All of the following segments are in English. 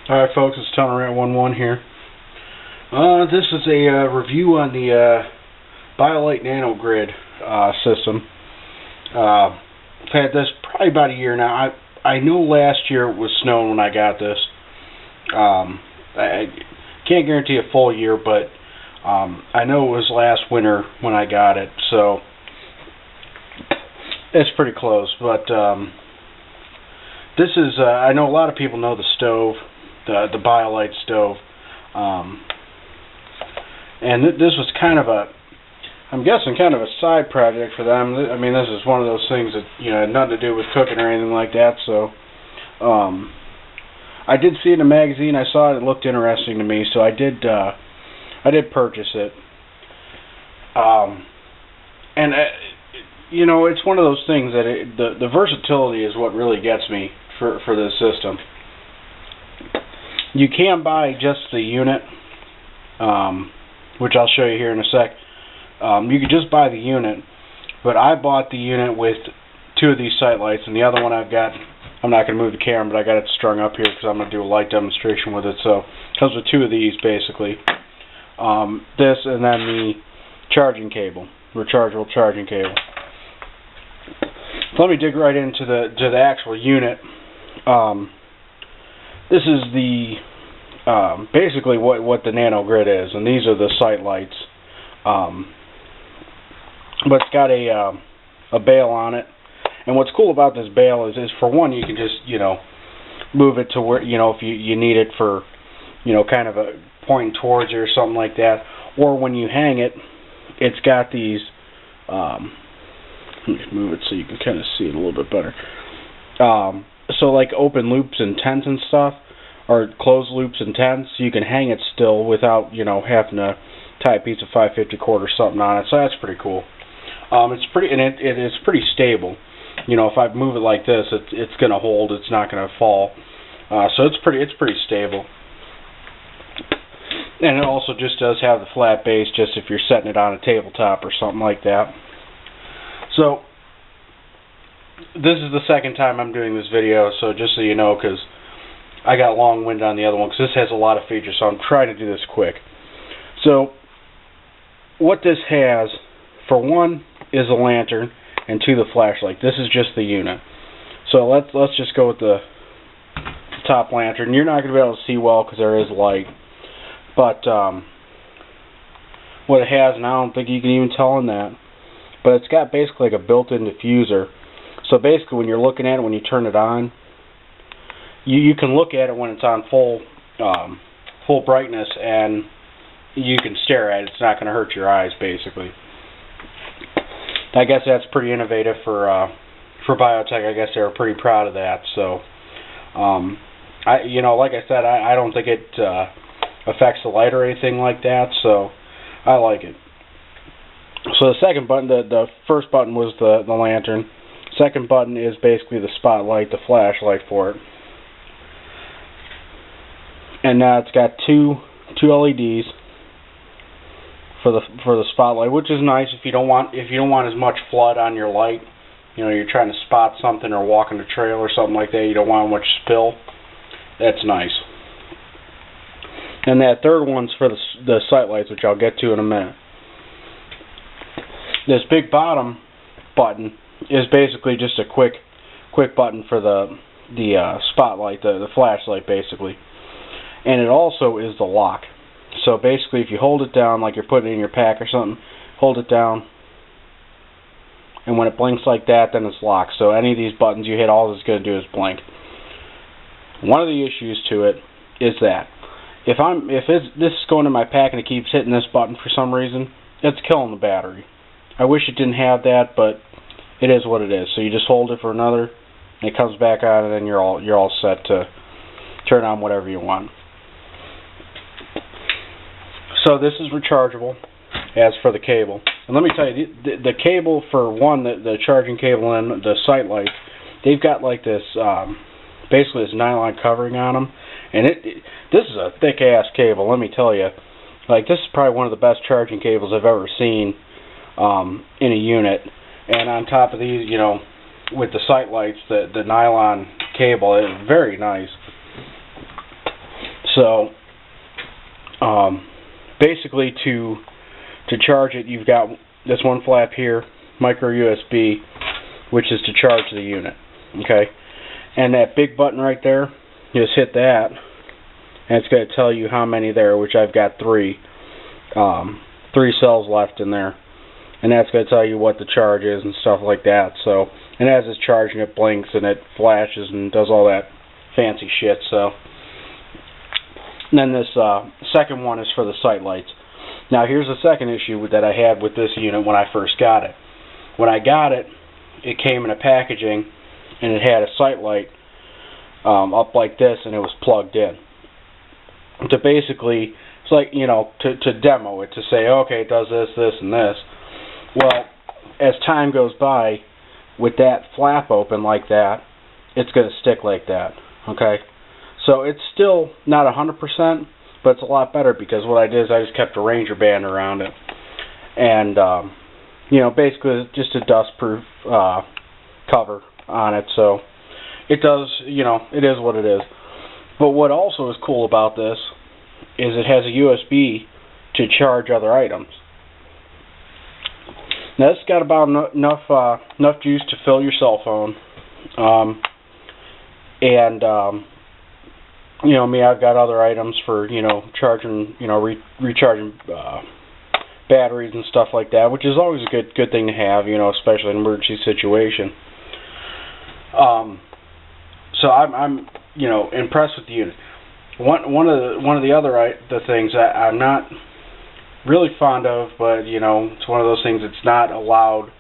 Alright folks, it's TonerRat11 here. This is a review on the Biolite Nanogrid system. I've had this probably about a year now. I know last year it was snowing when I got this. I can't guarantee a full year, but I know it was last winter when I got it, so it's pretty close. But this is, I know a lot of people know the stove, the Biolite stove, and this was kind of a, I'm guessing kind of a side project for them. I mean, this is one of those things that, you know, had nothing to do with cooking or anything like that, so I did see it in a magazine. I saw it. It looked interesting to me, so I did purchase it. And you know, it's one of those things that the versatility is what really gets me for this system. You can buy just the unit, which I'll show you here in a sec. You could just buy the unit, but I bought the unit with two of these sight lights, and the other one I've got, I'm not going to move the camera, but I got it strung up here because I'm going to do a light demonstration with it. So it comes with two of these basically. This and then the charging cable, rechargeable charging cable. So let me dig right into the actual unit. This is the basically what the Nanogrid is, and these are the sight lights. But it's got a bail on it, and what's cool about this bail is for one, you can just, you know, move it to where, you know, if you need it for, you know, kind of a pointing towards you or something like that, or when you hang it, it's got these. Let me move it so you can kind of see it a little bit better. So like open loops and tents and stuff, or closed loops and tents, you can hang it still without, you know, having to tie a piece of 5/50 cord or something on it. So that's pretty cool. It's pretty, and it is pretty stable. You know, if I move it like this, it's going to hold. It's not going to fall. So it's pretty stable. And it also just does have the flat base, just if you're setting it on a tabletop or something like that. So this is the second time I'm doing this video, so just so you know, because I got long-winded on the other one, because this has a lot of features, so I'm trying to do this quick. So what this has, for one, is a lantern, and two, the flashlight. This is just the unit. So let's just go with the top lantern. You're not going to be able to see well because there is light, but what it has, and I don't think you can even tell in that, but it's got basically like a built-in diffuser. So basically when you're looking at it, when you turn it on, you can look at it when it's on full brightness, and you can stare at it. It's not going to hurt your eyes, basically. I guess that's pretty innovative for biotech. I guess they were pretty proud of that. So, you know, like I said, I don't think it affects the light or anything like that. So, I like it. So the second button, the first button was the lantern. Second button is basically the spotlight, the flashlight for it. And now it's got two LEDs for the spotlight, which is nice if you don't want as much flood on your light. You know, you're trying to spot something or walking the trail or something like that. You don't want much spill. That's nice. And that third one's for the sight lights, which I'll get to in a minute. This big bottom button is basically just a quick button for the spotlight, the flashlight, basically. And it also is the lock. So basically, if you hold it down like you're putting it in your pack or something, hold it down, and when it blinks like that, then it's locked. So any of these buttons you hit, all it's going to do is blink. One of the issues to it is that if this is going in my pack and it keeps hitting this button for some reason, it's killing the battery. I wish it didn't have that, but it is what it is. So you just hold it for another, and it comes back on, and then you're all set to turn on whatever you want. So this is rechargeable, as for the cable. And let me tell you, the cable, for one, the charging cable and the sight lights, they've got like this, basically this nylon covering on them. And this is a thick-ass cable, let me tell you. Like, this is probably one of the best charging cables I've ever seen in a unit. And on top of these, you know, with the sight lights, the nylon cable is very nice. So basically to charge it, you've got this one flap here, micro USB, which is to charge the unit. Okay, and that big button right there, you just hit that, and it's going to tell you how many there, which I've got 3 cells left in there, and that's going to tell you what the charge is and stuff like that. So, and as it's charging, it blinks and it flashes and does all that fancy shit. So, and then this second one is for the sight lights. Now here's the second issue that I had with this unit when I first got it. When I got it, it came in a packaging and it had a sight light up like this, and it was plugged in. To basically, it's like, you know, to demo it, to say, okay, it does this, this, and this. Well, as time goes by, with that flap open like that, it's going to stick like that. Okay? So it's still not 100%, but it's a lot better, because what I did is I just kept a Ranger band around it. And, you know, basically just a dust-proof cover on it. So it does, you know, it is what it is. But what also is cool about this is it has a USB to charge other items. Now it's got about enough juice to fill your cell phone. You know me, I've got other items for, you know, charging, you know, recharging batteries and stuff like that, which is always a good thing to have, you know, especially in an emergency situation. So I'm you know, impressed with the unit. One of the other things that I'm not really fond of, but you know, it's one of those things that's not a loud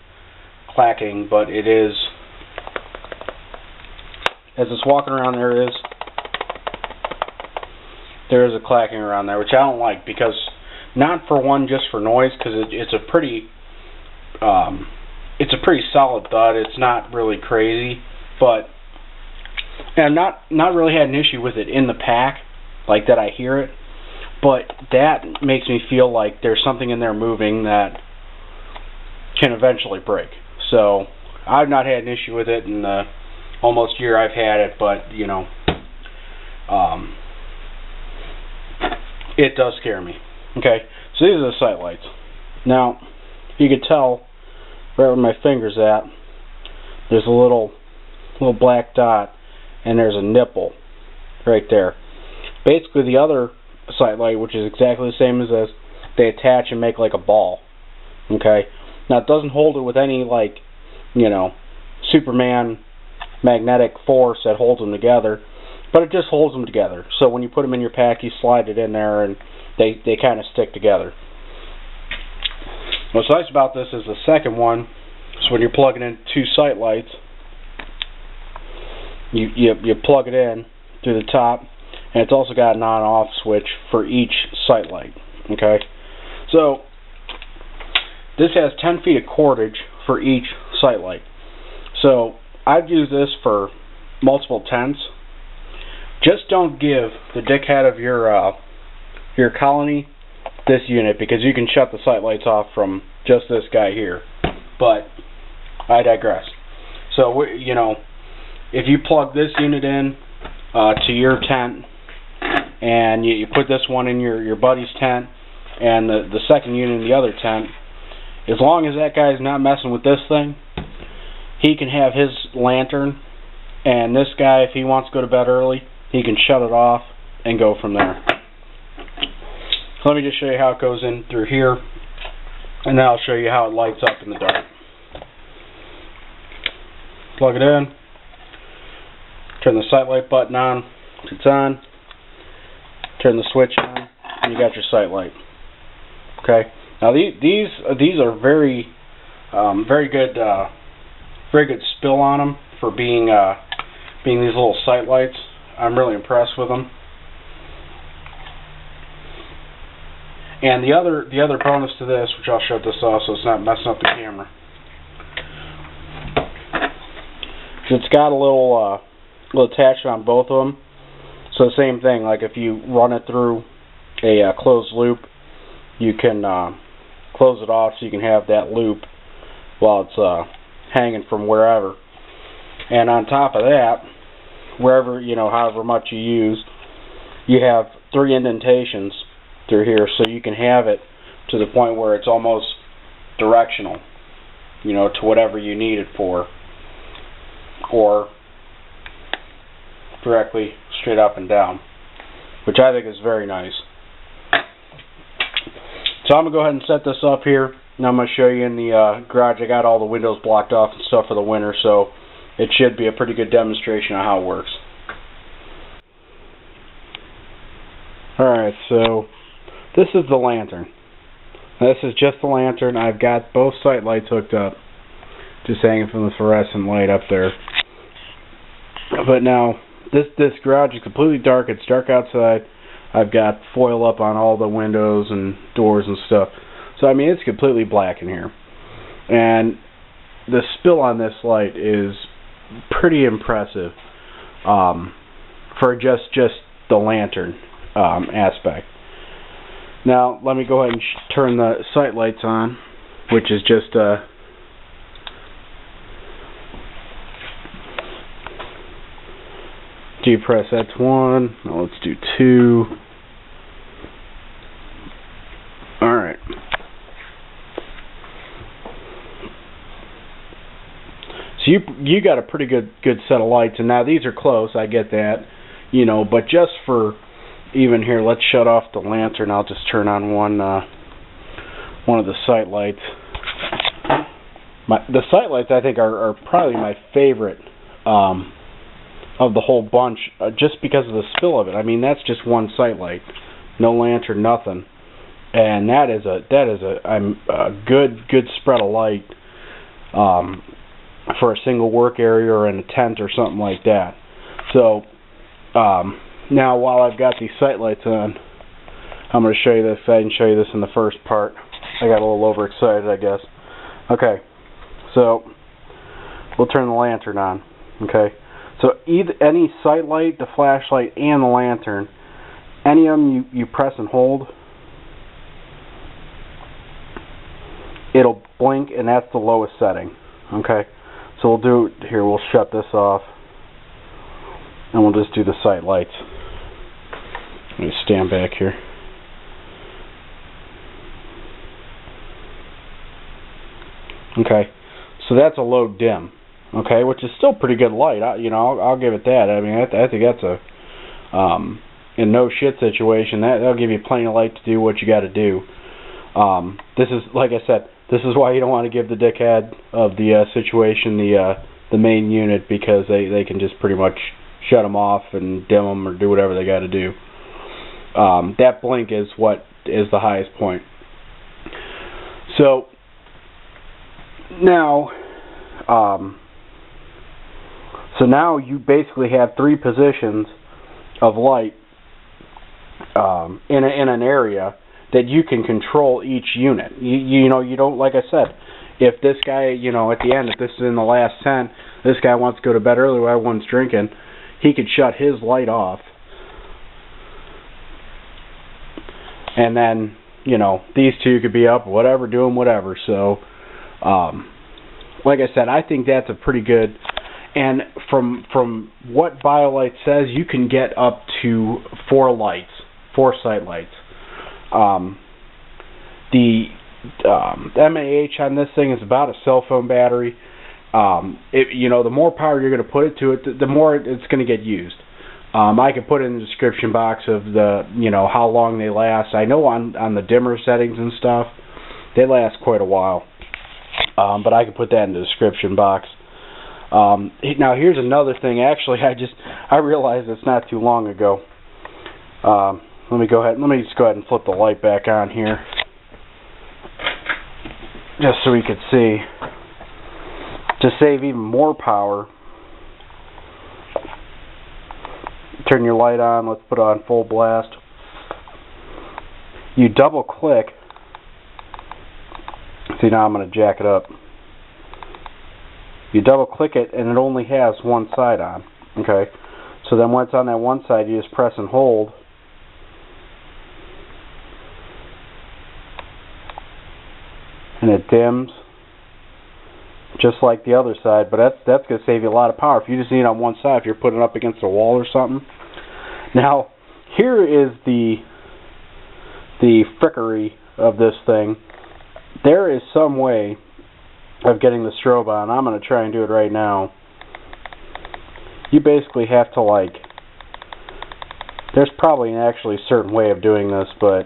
clacking, but it is, as it's walking around, there is a clacking around there, which I don't like, because not for one just for noise, because it's a pretty solid thud. It's not really crazy, but, and I've not really had an issue with it in the pack, like that I hear it, but that makes me feel like there's something in there moving that can eventually break. So I've not had an issue with it in the almost year I've had it, but you know, it does scare me. Okay, so these are the sight lights. Now, you can tell right where my finger's at, there's a little black dot, and there's a nipple right there. Basically, the other sight light, which is exactly the same as this, they attach and make like a ball. Okay, now it doesn't hold it with any, like, you know, Superman magnetic force that holds them together, but it just holds them together. So when you put them in your pack, you slide it in there, and they kind of stick together. What's nice about this is the second one, so when you're plugging in 2 sight lights, you plug it in through the top, and it's also got an on-off switch for each sight light. Okay, so this has 10 feet of cordage for each sight light. So I've used this for multiple tents. Just don't give the dickhead of your colony this unit, because you can shut the sight lights off from just this guy here. But I digress. So you know, if you plug this unit in to your tent, and you put this one in your buddy's tent, and the second unit in the other tent, as long as that guy's not messing with this thing, he can have his lantern, and this guy, if he wants to go to bed early, he can shut it off and go from there. Let me just show you how it goes in through here, and then I'll show you how it lights up in the dark. Plug it in, turn the sight light button on, it's on, turn the switch on, and you got your sight light. Okay, now these are very good spill on them for being these little sight lights. I'm really impressed with them. And the other bonus to this, which I'll shut this off so it's not messing up the camera, it's got a little attachment on both of them. So the same thing, like if you run it through a closed loop, you can close it off so you can have that loop while it's hanging from wherever. And on top of that, wherever, you know, however much you use, you have 3 indentations through here, so you can have it to the point where it's almost directional, you know, to whatever you need it for, or directly straight up and down, which I think is very nice. So I'm going to go ahead and set this up here, and I'm going to show you in the garage. I got all the windows blocked off and stuff for the winter, so it should be a pretty good demonstration of how it works. Alright, so this is the lantern. This is just the lantern. I've got both sight lights hooked up, just hanging from the fluorescent light up there. But now, this garage is completely dark. It's dark outside. I've got foil up on all the windows and doors and stuff. So, I mean, it's completely black in here. And the spill on this light is pretty impressive for just the lantern aspect. Now, let me go ahead and turn the sight lights on, which is just depress, that's 1. Now let's do 2. Alright. So you got a pretty good set of lights, and now these are close, I get that, you know, but just for even here, let's shut off the lantern. I'll just turn on one of the sight lights. The sight lights, I think, are probably my favorite of the whole bunch, just because of the spill of it. I mean, that's just one sight light, no lantern, nothing, and that is a good spread of light for a single work area or in a tent or something like that. So now, while I've got these sight lights on, I'm going to show you this. I didn't show you this in the first part. I got a little overexcited, I guess. Okay, so we'll turn the lantern on. Okay, so any sight light, the flashlight, and the lantern, any of them you press and hold, it'll blink, and that's the lowest setting. Okay, so we'll do it here. We'll shut this off, and we'll just do the sight lights. Let me stand back here. Okay, so that's a low dim. Okay, which is still pretty good light. You know, I'll give it that. I mean, I think that's a in no shit situation. That'll give you plenty of light to do what you got to do. This is, like I said, this is why you don't want to give the dickhead of the situation the main unit, because they can just pretty much shut them off and dim them or do whatever they got to do. That blink is what is the highest point. So now, you basically have 3 positions of light in an area that you can control each unit. You know, you don't, like I said, if this guy, you know, at the end, if this is in the last 10, this guy wants to go to bed early while one's drinking, he could shut his light off. And then, you know, these 2 could be up, whatever, doing whatever. So, like I said, I think that's a pretty good. And from what Biolite says, you can get up to 4 sight lights. The mAh on this thing is about a cell phone battery. You know, the more power you're going to put it to it, the more it's going to get used. I can put it in the description box of the, you know, how long they last. I know on the dimmer settings and stuff, they last quite a while. But I can put that in the description box. Now here's another thing. Actually, I realized this not too long ago. Let me just go ahead and flip the light back on here, just so we could see. To save even more power, turn your light on. Let's put it on full blast. You double click. See, now I'm going to jack it up. You double click it, and it only has one side on. Okay, so then when it's on that one side, you just press and hold, and it dims just like the other side. But that's going to save you a lot of power if you just need it on one side. If you're putting it up against a wall or something. Now, here is the frickery of this thing. There is some way of getting the strobe on. I'm going to try and do it right now. You basically have to, like, there's probably actually a certain way of doing this, but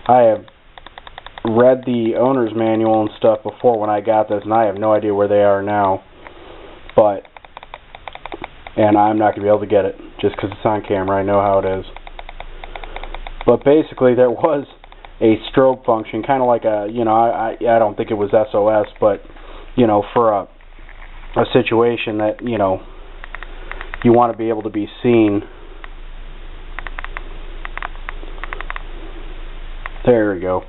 I have read the owner's manual and stuff before when I got this, and I have no idea where they are now. And I'm not going to be able to get it just because it's on camera. I know how it is. But basically, there was a strobe function, kind of like a, you know, I don't think it was SOS, but, you know, for a situation that, you know, you want to be able to be seen. There we go.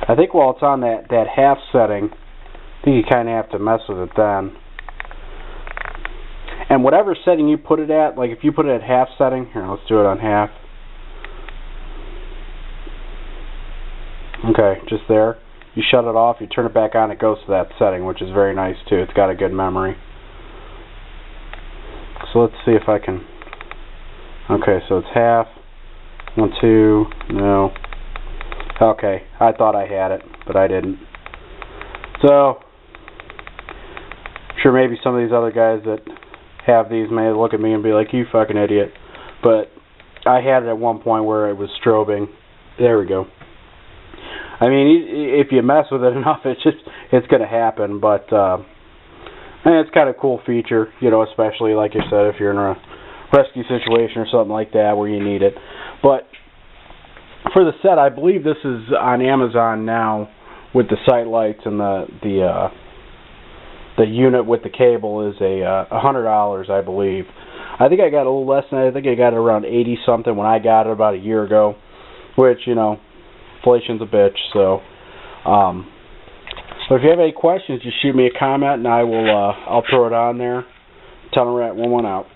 I think while it's on that half setting, I think you kind of have to mess with it then. And whatever setting you put it at, like if you put it at half setting, here, let's do it on half. Okay, just there. You shut it off, you turn it back on, it goes to that setting, which is very nice too. It's got a good memory. So let's see if I can... Okay, so it's half. 1, 2, no. Okay, I thought I had it, but I didn't. So, I'm sure maybe some of these other guys that have these may look at me and be like, you fucking idiot. But I had it at one point where it was strobing. There we go. I mean, if you mess with it enough, it's going to happen. But it's kind of a cool feature, you know, especially like you said, if you're in a rescue situation or something like that where you need it. But for the set, I believe this is on Amazon now with the sight lights, and the unit with the cable is $100, I believe. I think I got a little less than that. I think I got it around 80 something when I got it about a year ago, which, you know, inflation's a bitch. So, but if you have any questions, just shoot me a comment and I will I'll throw it on there. Tunnel Rat 11 out.